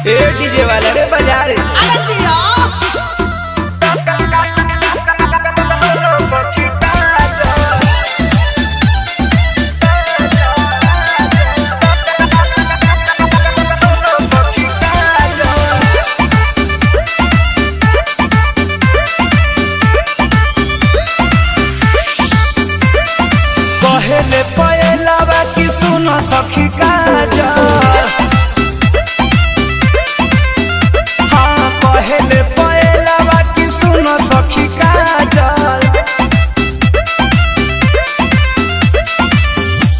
ए DJ वाला रे बजा रे। पहले पहलावा की सुनो सखी काजल, हाँ पहले पहलावा की सुनो सखी काजल,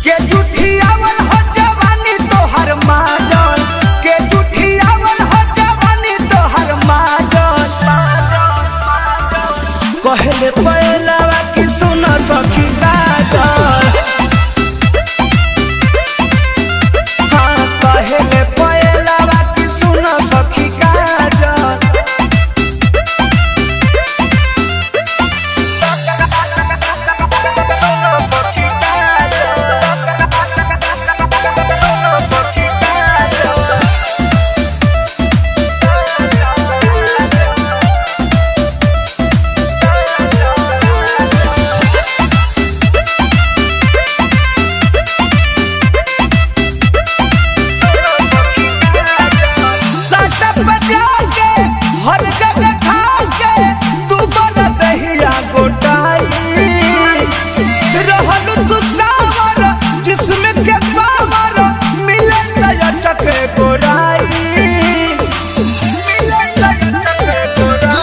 के जुठियावल हो जवानी तोहर माजल, के जुठियावल हो जवानी तोहर माजल। पहले पहलावा की सुनो सखी काजल,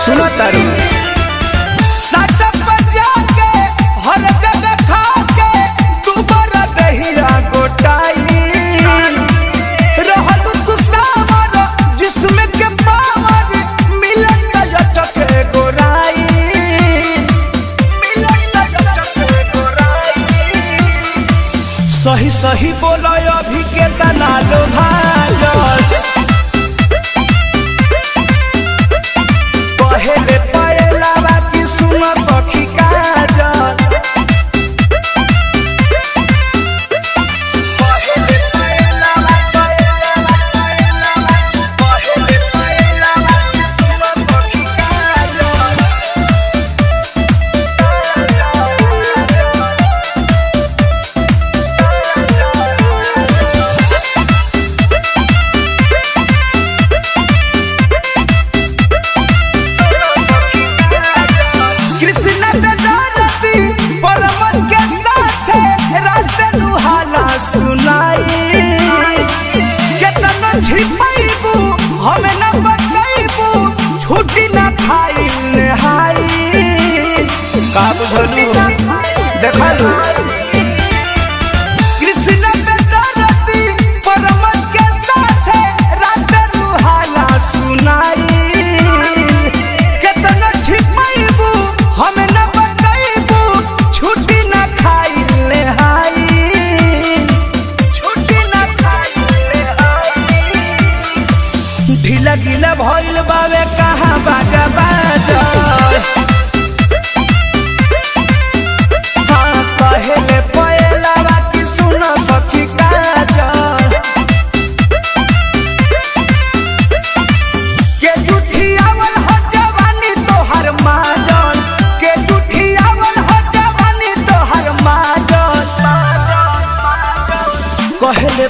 सुनो तारू साटक बजा के हर जगह खा के दोबारा दहिया गोटाई रहल तू सावर जिसमें के पावर मिलन या चके गोराई, मिलन या चके गोराई। सही सही बोलो अभी के तना लो भाजल, पहले पहलावा की सुनो सखी काजल, पहले पहलावा पहले पहलावा की सुनो सखी काजल। हमें न बताइबू छुट्टी न खाई का बुझलू देखलू कृष्ण पे दरदी परमत के साथ रात रुहाला सुनाई, केतना छिपाइबू हमें न बताइबू छुट्टी न खाई ले हाई, छुट्टी न खाई ले हाई। ढीला ढीला भइल बावे कहाँ बाजा बाजल, हाँ पहले पहलावा की सुनो सखी काजल, के जुठियावल हो जवानी तोहर माजल, के जुठियावल हो जवानी तोहर माजल। पहले